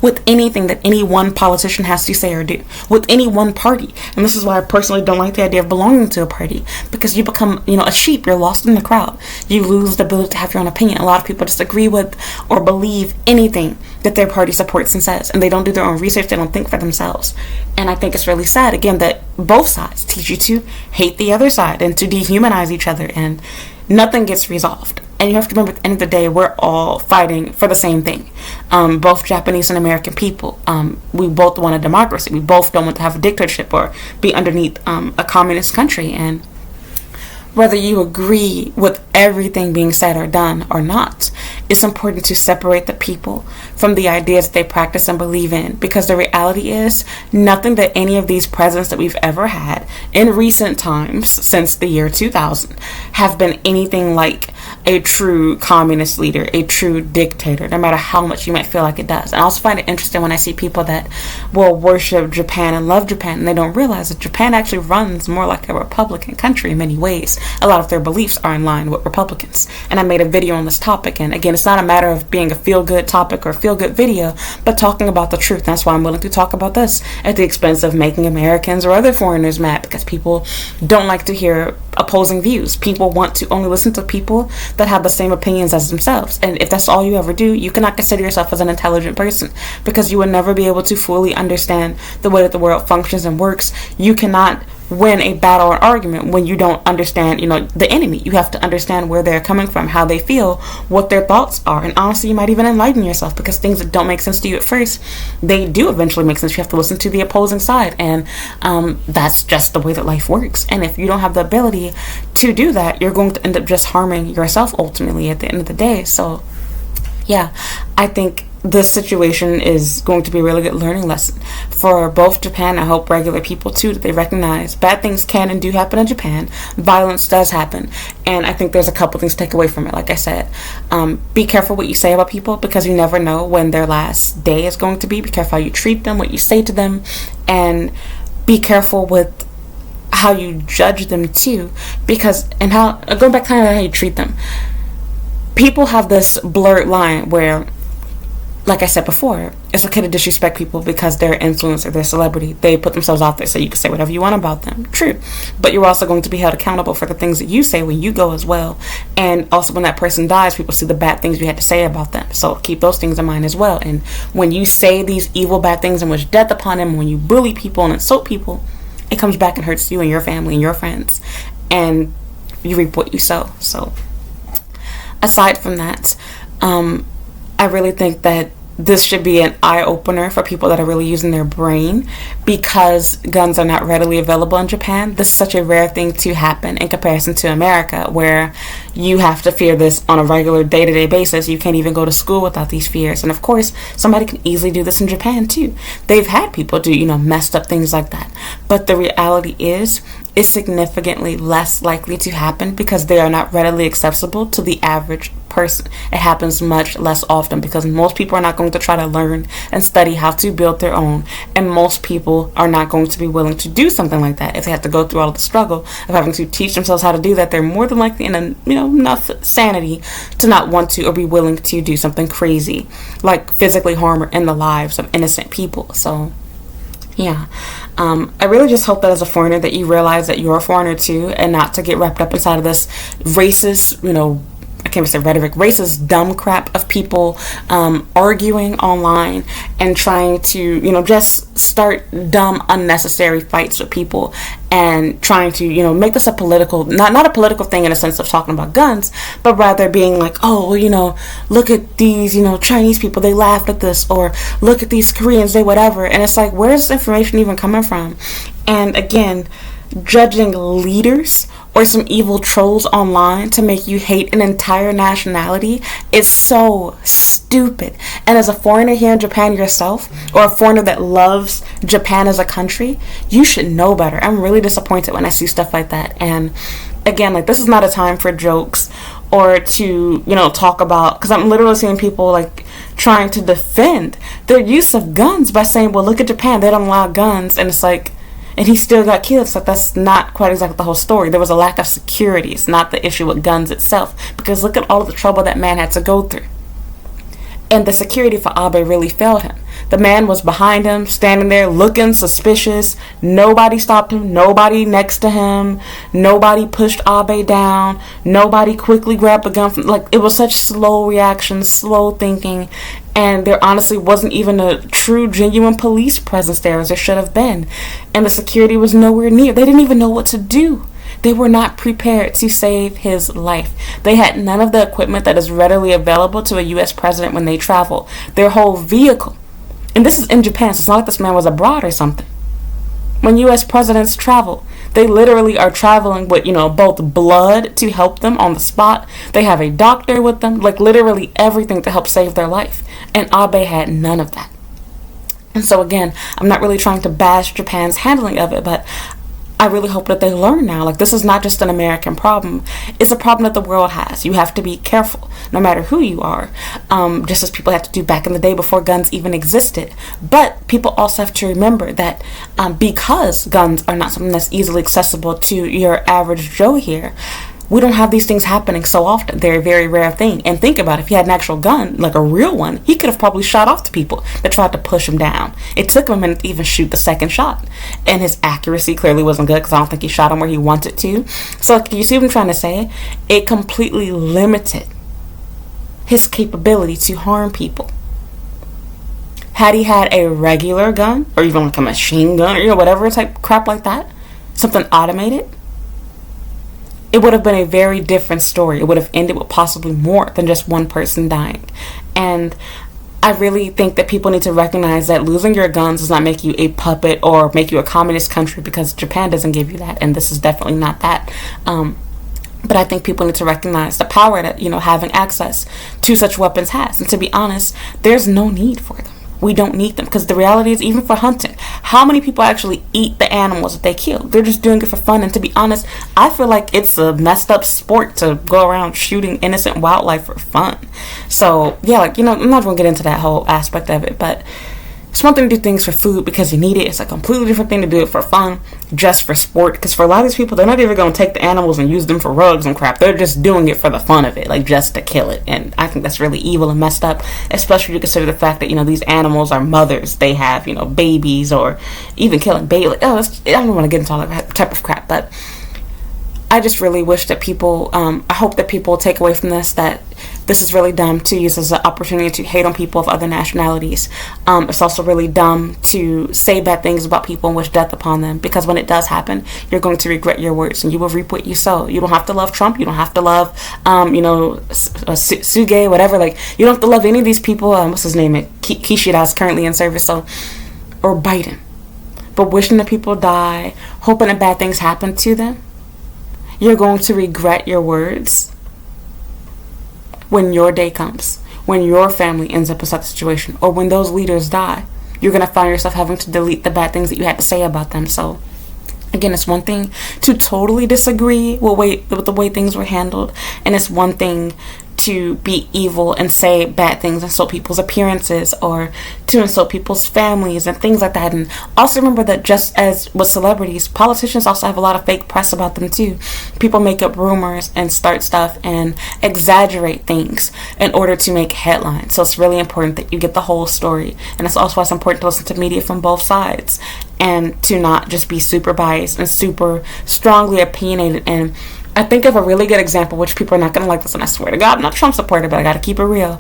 with anything that any one politician has to say or do, with any one party. And this is why I personally don't like the idea of belonging to a party, because you become, a sheep. You're lost in the crowd. You lose the ability to have your own opinion. A lot of people just agree with or believe anything that their party supports and says, and they don't do their own research. They don't think for themselves. And I think it's really sad, again, that both sides teach you to hate the other side and to dehumanize each other, and nothing gets resolved. And you have to remember, at the end of the day, we're all fighting for the same thing. Both Japanese and American people. We both want a democracy. We both don't want to have a dictatorship or be underneath a communist country. And whether you agree with everything being said or done or not, it's important to separate the people from the ideas that they practice and believe in, because the reality is nothing that any of these presidents that we've ever had in recent times since the year 2000 have been anything like a true communist leader, a true dictator, no matter how much you might feel like it does. And I also find it interesting when I see people that will worship Japan and love Japan, and they don't realize that Japan actually runs more like a Republican country in many ways. A lot of their beliefs are in line with Republicans. And I made a video on this topic, and again, it's not a matter of being a feel-good topic or a feel-good video, but talking about the truth. That's why I'm willing to talk about this at the expense of making Americans or other foreigners mad, because people don't like to hear opposing views. People want to only listen to people that have the same opinions as themselves. And if that's all you ever do, you cannot consider yourself as an intelligent person, because you will never be able to fully understand the way that the world functions and works. You cannot win a battle or argument when you don't understand, the enemy. You have to understand where they're coming from, how they feel, what their thoughts are. And honestly, you might even enlighten yourself, because things that don't make sense to you at first, they do eventually make sense. You have to listen to the opposing side. And that's just the way that life works. And if you don't have the ability to do that, you're going to end up just harming yourself ultimately at the end of the day. So yeah, I think this situation is going to be a really good learning lesson for both Japan. I hope regular people too, that they recognize bad things can and do happen in Japan. Violence does happen, and I think there's a couple things to take away from it. Like I said, be careful what you say about people, because you never know when their last day is going to be. Be careful how you treat them, what you say to them, and be careful with how you judge them too, because going back to how you treat them. People have this blurred line where, like I said before, it's okay to disrespect people because they're an influencer, they're a celebrity. They put themselves out there, so you can say whatever you want about them. True. But you're also going to be held accountable for the things that you say when you go as well. And also, when that person dies, people see the bad things you had to say about them. So keep those things in mind as well. And when you say these evil, bad things and wish death upon them, when you bully people and insult people, it comes back and hurts you and your family and your friends. And you reap what you sow. So aside from that, I really think that this should be an eye-opener for people that are really using their brain, because guns are not readily available in Japan. This is such a rare thing to happen in comparison to America, where you have to fear this on a regular day-to-day basis. You can't even go to school without these fears. And of course, somebody can easily do this in Japan too. They've had people do, messed up things like that. But the reality is, it's significantly less likely to happen because they are not readily accessible to the average person. It happens much less often because most people are not going to try to learn and study how to build their own, and most people are not going to be willing to do something like that. If they have to go through all of the struggle of having to teach themselves how to do that, they're more than likely in enough sanity to not want to or be willing to do something crazy like physically harm or end the lives of innocent people. So yeah, I really just hope that as a foreigner that you realize that you're a foreigner too, and not to get wrapped up inside of this racist, I can't even say rhetoric, racist dumb crap of people arguing online and trying to, just start dumb, unnecessary fights with people, and trying to, make this a political, not a political thing in a sense of talking about guns, but rather being like, oh, look at these, Chinese people, they laughed at this, or look at these Koreans, they whatever. And it's like, where's this information even coming from? And again, judging leaders or some evil trolls online to make you hate an entire nationality is so stupid. And as a foreigner here in Japan yourself, or a foreigner that loves Japan as a country, you should know better. I'm really disappointed when I see stuff like that. And again, like, this is not a time for jokes or to, talk about, because I'm literally seeing people like trying to defend their use of guns by saying, well, look at Japan, they don't allow guns, and it's like, and he still got killed. It's like, that's not quite exactly the whole story. There was a lack of security. It's not the issue with guns itself, because look at all of the trouble that man had to go through. And the security for Abe really failed him. The man was behind him, standing there looking suspicious. Nobody stopped him. Nobody next to him. Nobody pushed Abe down. Nobody quickly grabbed the gun from, like, it was such slow reaction, slow thinking. And there honestly wasn't even a true, genuine police presence there as there should have been. And the security was nowhere near. They didn't even know what to do. They were not prepared to save his life. They had none of the equipment that is readily available to a U.S. president when they travel. Their whole vehicle. And this is in Japan, so it's not like this man was abroad or something. When U.S. presidents travel, they literally are traveling with, both blood to help them on the spot. They have a doctor with them, like literally everything to help save their life. And Abe had none of that. And so again, I'm not really trying to bash Japan's handling of it, but I really hope that they learn now. Like, this is not just an American problem. It's a problem that the world has. You have to be careful, no matter who you are. Just as people had to do back in the day before guns even existed. But people also have to remember that because guns are not something that's easily accessible to your average Joe here, we don't have these things happening so often. They're a very rare thing. And think about it, if he had an actual gun, like a real one, he could have probably shot off the people that tried to push him down. It took him a minute to even shoot the second shot. And his accuracy clearly wasn't good, because I don't think he shot him where he wanted to. So you see what I'm trying to say? It completely limited his capability to harm people. Had he had a regular gun, or even like a machine gun, or whatever type crap like that, something automated, it would have been a very different story. It would have ended with possibly more than just one person dying. And I really think that people need to recognize that losing your guns does not make you a puppet or make you a communist country, because Japan doesn't give you that, and this is definitely not that. But I think people need to recognize the power that, having access to such weapons has. And to be honest, there's no need for them. We don't need them, because the reality is, even for hunting, how many people actually eat the animals that they kill? They're just doing it for fun. And to be honest, I feel like it's a messed up sport to go around shooting innocent wildlife for fun. So yeah, I'm not going to get into that whole aspect of it, but it's one thing to do things for food because you need it. It's a completely different thing to do it for fun, just for sport. Because for a lot of these people, they're not even going to take the animals and use them for rugs and crap. They're just doing it for the fun of it, like just to kill it. And I think that's really evil and messed up, especially to consider the fact that, these animals are mothers. They have, babies, or even killing babies. I don't want to get into all that type of crap, but I just really wish that people, I hope that people take away from this that this is really dumb to use as an opportunity to hate on people of other nationalities. It's also really dumb to say bad things about people and wish death upon them, because when it does happen, you're going to regret your words and you will reap what you sow. You don't have to love Trump. You don't have to love, Suge, whatever. Like, you don't have to love any of these people. What's his name? Kishida is currently in service, or Biden. But wishing that people die, hoping that bad things happen to them, you're going to regret your words when your day comes, when your family ends up in such a situation, or when those leaders die. You're going to find yourself having to delete the bad things that you had to say about them. So again, it's one thing to totally disagree with the way things were handled, and it's one thing to be evil and say bad things, insult people's appearances, or to insult people's families and things like that. And also remember that just as with celebrities, politicians also have a lot of fake press about them too. People make up rumors and start stuff and exaggerate things in order to make headlines. So it's really important that you get the whole story. And that's also why it's important to listen to media from both sides, and to not just be super biased and super strongly opinionated. And I think of a really good example, which people are not going to like this, and I swear to God, I'm not a Trump supporter, but I got to keep it real.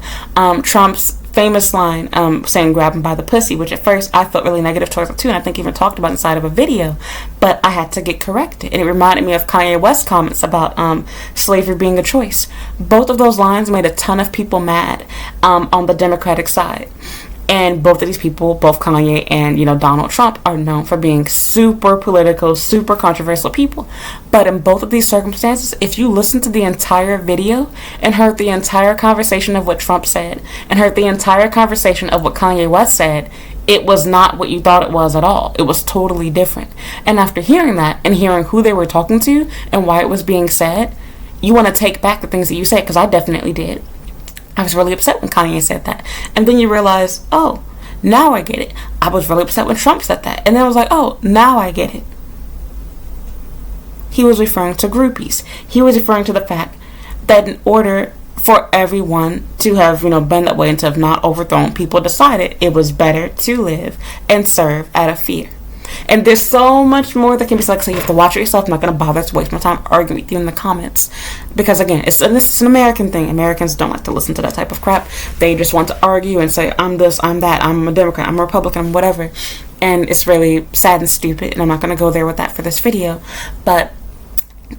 Trump's famous line saying grab him by the pussy, which at first I felt really negative towards it too, and I think even talked about inside of a video, but I had to get corrected. And it reminded me of Kanye West's comments about slavery being a choice. Both of those lines made a ton of people mad on the Democratic side. And both of these people, both Kanye and, Donald Trump, are known for being super political, super controversial people. But in both of these circumstances, if you listen to the entire video and heard the entire conversation of what Trump said and heard the entire conversation of what Kanye West said, it was not what you thought it was at all. It was totally different. And after hearing that and hearing who they were talking to and why it was being said, you want to take back the things that you said, because I definitely did. I was really upset when Kanye said that. And then you realize, oh, now I get it. I was really upset when Trump said that. And then I was like, oh, now I get it. He was referring to groupies. He was referring to the fact that in order for everyone to have, been that way and to have not overthrown, people decided it was better to live and serve out of fear. And there's so much more that can be said, so you have to watch it yourself. I'm not going to bother to waste my time arguing with you in the comments. Because again, it's an American thing. Americans don't like to listen to that type of crap. They just want to argue and say, I'm this, I'm that, I'm a Democrat, I'm a Republican, I'm whatever. And it's really sad and stupid, and I'm not going to go there with that for this video. But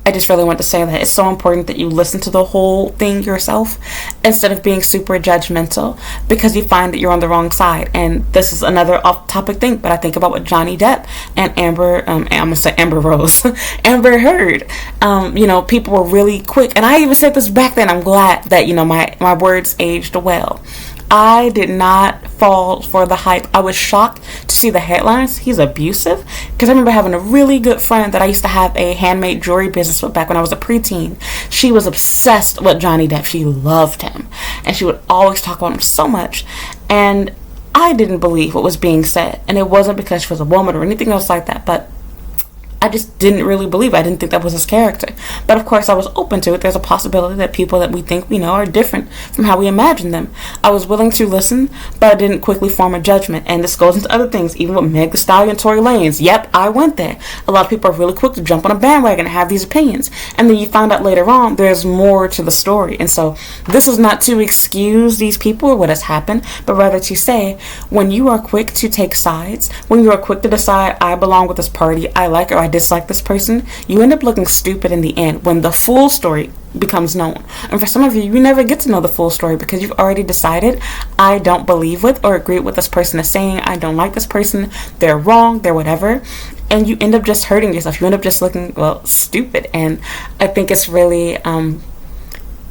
I just really want to say that it's so important that you listen to the whole thing yourself instead of being super judgmental, because you find that you're on the wrong side. And this is another off-topic thing, but I think about what Johnny Depp and Amber, I'm going to say Amber Rose, Amber Heard, people were really quick. And I even said this back then. I'm glad that, my words aged well. I did not fall for the hype. I was shocked to see the headlines. He's abusive. Because I remember having a really good friend that I used to have a handmade jewelry business with back when I was a preteen. She was obsessed with Johnny Depp. She loved him. And she would always talk about him so much. And I didn't believe what was being said. And it wasn't because she was a woman or anything else like that. But I just didn't really believe it. I didn't think that was his character. But of course I was open to it. There's a possibility that people that we think we know are different from how we imagine them. I was willing to listen, but I didn't quickly form a judgment. And this goes into other things, even with Meg Thee Stallion and Tory Lanez. Yep, I went there. A lot of people are really quick to jump on a bandwagon and have these opinions. And then you find out later on there's more to the story. And so this is not to excuse these people or what has happened, but rather to say, when you are quick to take sides, when you are quick to decide, I belong with this party, I like or I dislike this person, you end up looking stupid in the end when the full story becomes known. And for some of you, you never get to know the full story because you've already decided, I don't believe with or agree with what this person is saying, I don't like this person, they're wrong, they're whatever. And you end up just hurting yourself. You end up just looking, stupid. And I think it's really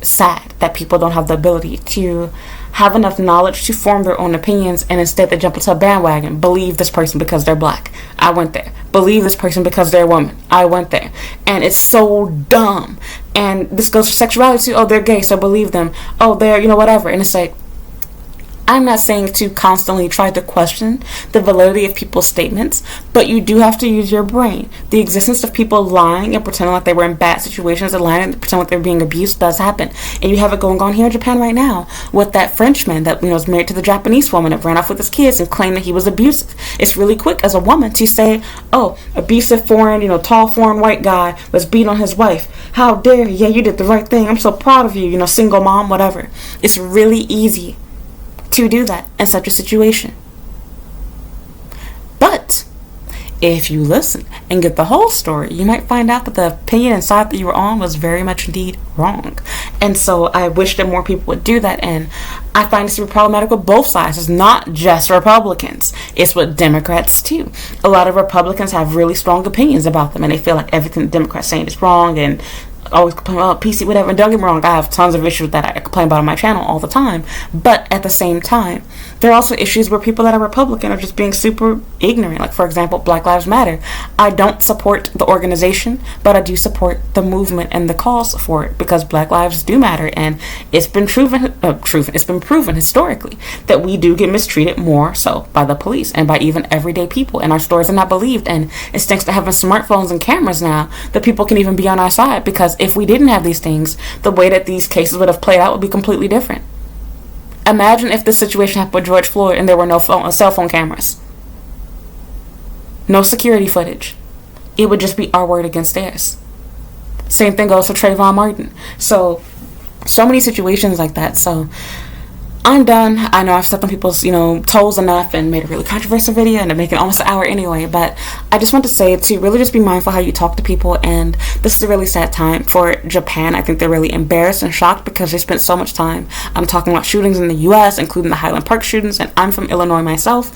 sad that people don't have the ability to have enough knowledge to form their own opinions, and instead they jump into a bandwagon. Believe this person because they're black, I went there. Believe this person because they're a woman, I went there. And it's so dumb. And this goes for sexuality too. Oh, they're gay, so believe them. Oh, they're whatever. And it's like, I'm not saying to constantly try to question the validity of people's statements, but you do have to use your brain. The existence of people lying and pretending like they were in bad situations and lying and pretending like they were being abused does happen. And you have it going on here in Japan right now with that Frenchman that was married to the Japanese woman that ran off with his kids and claimed that he was abusive. It's really quick as a woman to say, oh, abusive foreign, tall foreign white guy was beating on his wife. How dare you? Yeah, you did the right thing. I'm so proud of you, single mom, whatever. It's really easy to do that in such a situation. But if you listen and get the whole story, you might find out that the opinion and side that you were on was very much indeed wrong. And so I wish that more people would do that. And I find this to be problematic with both sides. It's not just Republicans. It's with Democrats too. A lot of Republicans have really strong opinions about them, and they feel like everything the Democrats saying is wrong, and always complain about PC, whatever. And don't get me wrong, I have tons of issues that I complain about on my channel all the time. But at the same time, there are also issues where people that are Republican are just being super ignorant. Like, for example, Black Lives Matter. I don't support the organization, but I do support the movement and the cause for it, because Black lives do matter. And it's been it's been proven historically that we do get mistreated more so by the police and by even everyday people. And our stories are not believed. And it's thanks to having smartphones and cameras now that people can even be on our side, because if we didn't have these things, the way that these cases would have played out would be completely different. Imagine if this situation happened with George Floyd and there were no cell phone cameras, no security footage. It would just be our word against theirs. Same thing goes for Trayvon Martin. So many situations like that. So I'm done. I know I've stepped on people's, toes enough and made a really controversial video and I'm making almost an hour anyway, but I just want to say to really just be mindful how you talk to people, and this is a really sad time for Japan. I think they're really embarrassed and shocked because they spent so much time talking about shootings in the US, including the Highland Park shootings, and I'm from Illinois myself.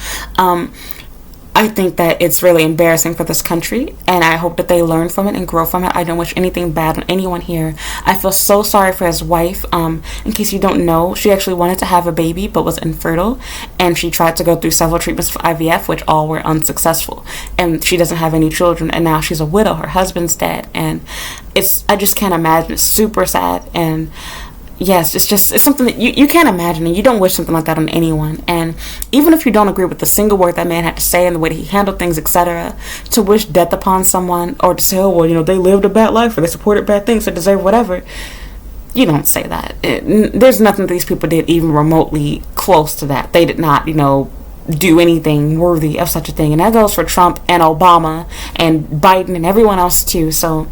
I think that it's really embarrassing for this country, and I hope that they learn from it and grow from it. I don't wish anything bad on anyone here. I feel so sorry for his wife. In case you don't know, she actually wanted to have a baby but was infertile, and she tried to go through several treatments for IVF, which all were unsuccessful, and she doesn't have any children, and now she's a widow. Her husband's dead, and I just can't imagine. It's super sad, and yes, it's something that you can't imagine, and you don't wish something like that on anyone. And even if you don't agree with the single word that man had to say and the way that he handled things, etc., to wish death upon someone, or to say, oh, well, they lived a bad life, or they supported bad things, they deserve whatever, you don't say that. There's nothing that these people did even remotely close to that. They did not, do anything worthy of such a thing. And that goes for Trump and Obama and Biden and everyone else too. So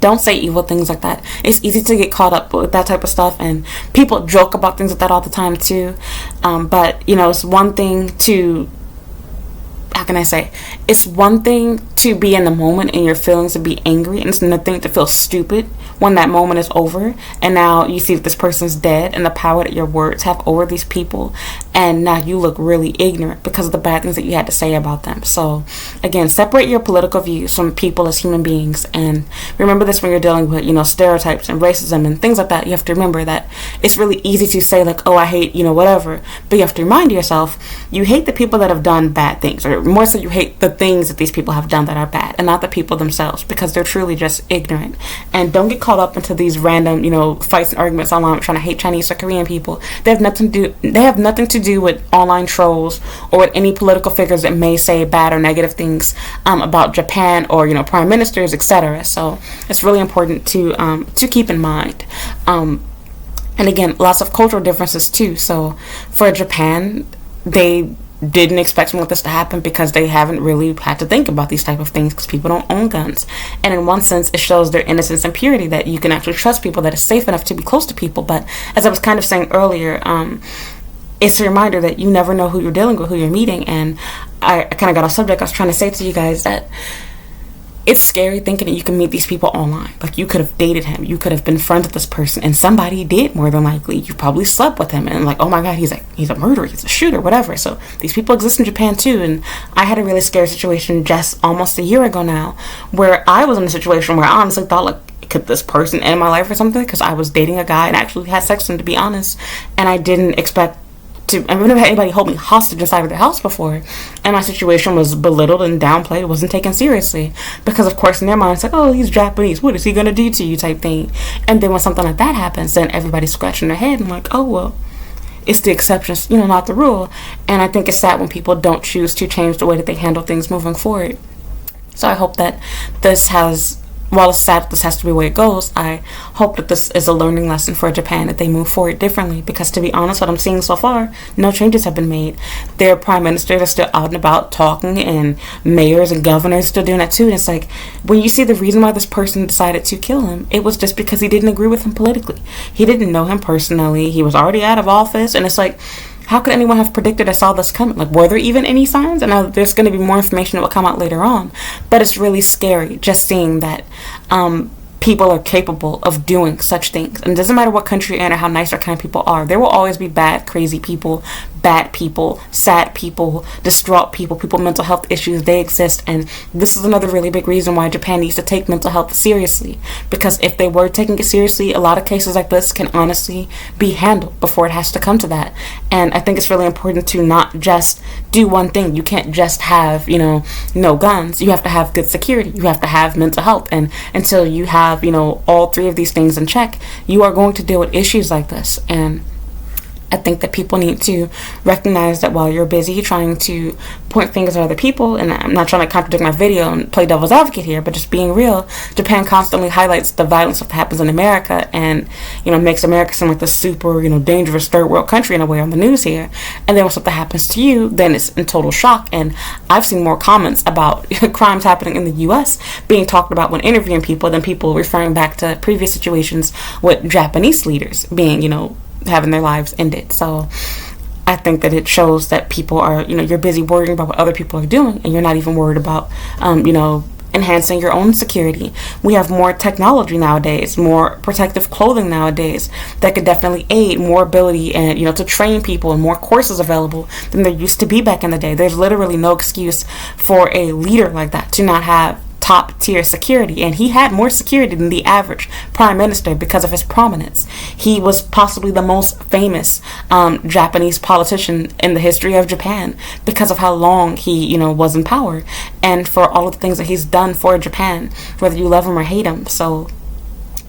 don't say evil things like that. It's easy to get caught up with that type of stuff, and people joke about things like that all the time too. But it's one thing to, how can I say, it's one thing to be in the moment and your feelings to be angry, and it's another thing to feel stupid when that moment is over and now you see that this person's dead, and the power that your words have over these people, and now you look really ignorant because of the bad things that you had to say about them. So again, separate your political views from people as human beings, and remember this when you're dealing with stereotypes and racism and things like that. You have to remember that it's really easy to say like, oh, I hate whatever, but you have to remind yourself you hate the people that have done bad things, or more so you hate the things that these people have done that are bad, and not the people themselves, because they're truly just ignorant. And don't get caught up into these random fights and arguments online trying to hate Chinese or Korean people. They have nothing to do with online trolls or with any political figures that may say bad or negative things about Japan or prime ministers, etc. So it's really important to keep in mind. And again, lots of cultural differences too. So for Japan, they didn't expect something like this to happen because they haven't really had to think about these type of things because people don't own guns. And in one sense, it shows their innocence and purity, that you can actually trust people, that it's safe enough to be close to people. But as I was kind of saying earlier, it's a reminder that you never know who you're dealing with, who you're meeting. And I kind of got off subject. I was trying to say to you guys that it's scary thinking that you can meet these people online. Like, you could have dated him, you could have been friends with this person, and somebody did, more than likely. You probably slept with him, and like, oh my god, he's a murderer, he's a shooter, whatever. So these people exist in Japan too. And I had a really scary situation just almost a year ago now, where I was in a situation where I honestly thought, like, could this person end my life or something? Because I was dating a guy and actually had sex with him, to be honest, and I didn't expect I've never had anybody hold me hostage inside of their house before, and my situation was belittled and downplayed. It wasn't taken seriously because, of course, in their mind, it's like, oh, he's Japanese, what is he gonna do to you, type thing. And then when something like that happens, then everybody's scratching their head and like, oh well, it's the exceptions, not the rule. And I think it's sad when people don't choose to change the way that they handle things moving forward. So I hope that while it's sad that this has to be the way it goes, I hope that this is a learning lesson for Japan, that they move forward differently. Because to be honest, what I'm seeing so far, no changes have been made. Their prime ministers are still out and about talking, and mayors and governors still doing that too. And it's like, when you see the reason why this person decided to kill him, it was just because he didn't agree with him politically. He didn't know him personally. He was already out of office. And it's like, how could anyone have predicted I saw this coming? Like, were there even any signs? And now there's going to be more information that will come out later on. But it's really scary just seeing that people are capable of doing such things. And it doesn't matter what country you're in or how nice or kind people are. There will always be bad, crazy people, bad people, sad people, distraught people with mental health issues. They exist. And this is another really big reason why Japan needs to take mental health seriously. Because if they were taking it seriously, a lot of cases like this can honestly be handled before it has to come to that. And I think it's really important to not just do one thing. You can't just have, no guns. You have to have good security. You have to have mental health. And until you have, all three of these things in check, you are going to deal with issues like this. And I think that people need to recognize that while you're busy trying to point fingers at other people, and I'm not trying to contradict my video and play devil's advocate here, but just being real, Japan constantly highlights the violence that happens in America and, makes America seem like the super, dangerous third world country in a way on the news here. And then when something happens to you, then it's in total shock. And I've seen more comments about crimes happening in the US being talked about when interviewing people than people referring back to previous situations with Japanese leaders being, having their lives ended. So I think that it shows that people are, you're busy worrying about what other people are doing, and you're not even worried about, enhancing your own security. We have more technology nowadays, more protective clothing nowadays that could definitely aid more ability and, to train people, and more courses available than there used to be back in the day. There's literally no excuse for a leader like that to not have top tier security, and he had more security than the average prime minister because of his prominence. He was possibly the most famous Japanese politician in the history of Japan because of how long he was in power, and for all of the things that he's done for Japan, whether you love him or hate him. So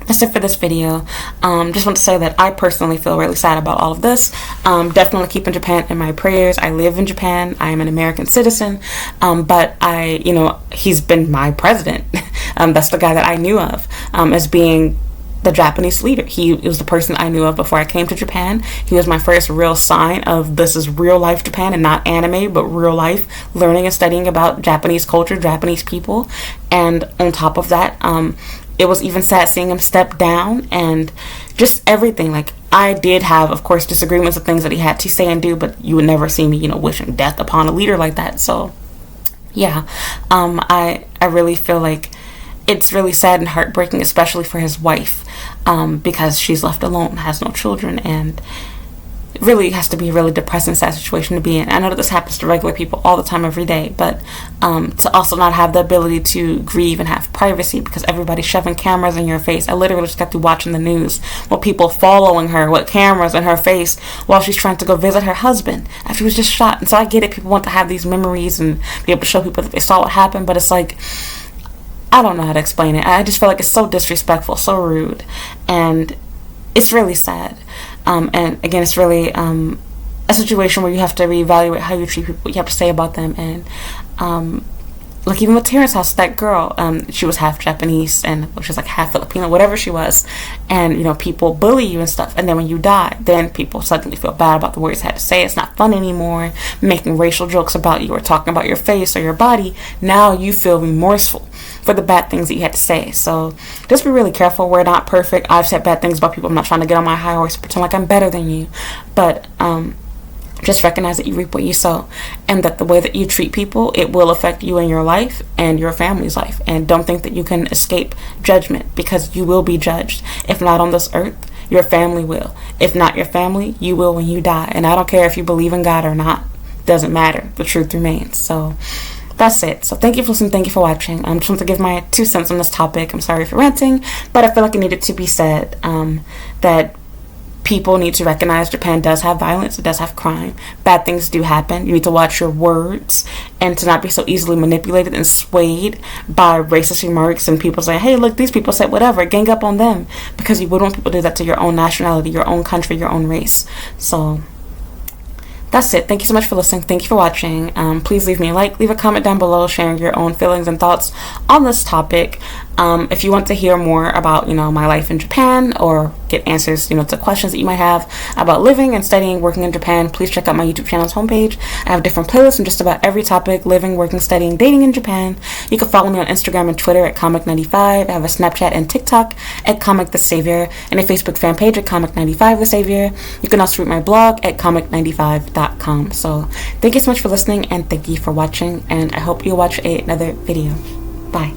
that's it for this video. Just want to say that I personally feel really sad about all of this. Definitely keeping Japan in my prayers. I live in Japan. I am an American citizen. But he's been my president. That's the guy that I knew of as being the Japanese leader. He was the person I knew of before I came to Japan. He was my first real sign of this is real life Japan and not anime, but real life, learning and studying about Japanese culture, Japanese people. And on top of that, it was even sad seeing him step down and just everything. Like, I did have, of course, disagreements with things that he had to say and do, but you would never see me, wishing death upon a leader like that. So, yeah, I really feel like it's really sad and heartbreaking, especially for his wife, because she's left alone, has no children, and it really has to be a really depressing, sad situation to be in. I know that this happens to regular people all the time, every day, but to also not have the ability to grieve and have privacy because everybody's shoving cameras in your face. I literally just got through watching the news with people following her with cameras in her face while she's trying to go visit her husband after he was just shot. And so I get it, people want to have these memories and be able to show people that they saw what happened, but it's like, I don't know how to explain it. I just feel like it's so disrespectful, so rude, and it's really sad. And again, it's really a situation where you have to reevaluate how you treat people, what you have to say about them. And like even with Terrence's house, that girl, she was half Japanese and she was like half Filipino, whatever she was. And people bully you and stuff. And then when you die, then people suddenly feel bad about the words you had to say. It's not fun anymore. Making racial jokes about you or talking about your face or your body. Now you feel remorseful for the bad things that you had to say. So just be really careful. We're not perfect. I've said bad things about people. I'm not trying to get on my high horse and pretend like I'm better than you. But just recognize that you reap what you sow, and that the way that you treat people, it will affect you in your life and your family's life. And don't think that you can escape judgment, because you will be judged. If not on this earth, your family will. If not your family, you will when you die. And I don't care if you believe in God or not. Doesn't matter. The truth remains. So that's it. So thank you for listening. Thank you for watching. I just want to give my 2 cents on this topic. I'm sorry for ranting, but I feel like it needed to be said, that people need to recognize Japan does have violence. It does have crime. Bad things do happen. You need to watch your words and to not be so easily manipulated and swayed by racist remarks and people saying, hey, look, these people said whatever, gang up on them, because you wouldn't want people to do that to your own nationality, your own country, your own race. So that's it. Thank you so much for listening. Thank you for watching. Please leave me a like, leave a comment down below sharing your own feelings and thoughts on this topic. If you want to hear more about, my life in Japan, or get answers, to questions that you might have about living and studying, working in Japan, please check out my YouTube channel's homepage. I have different playlists on just about every topic: living, working, studying, dating in Japan. You can follow me on Instagram and Twitter at Comic95. I have a Snapchat and TikTok at Comic the Savior, and a Facebook fan page at Comic95 the Savior. You can also read my blog at Comic95.com. So thank you so much for listening, and thank you for watching, and I hope you'll watch another video. Bye.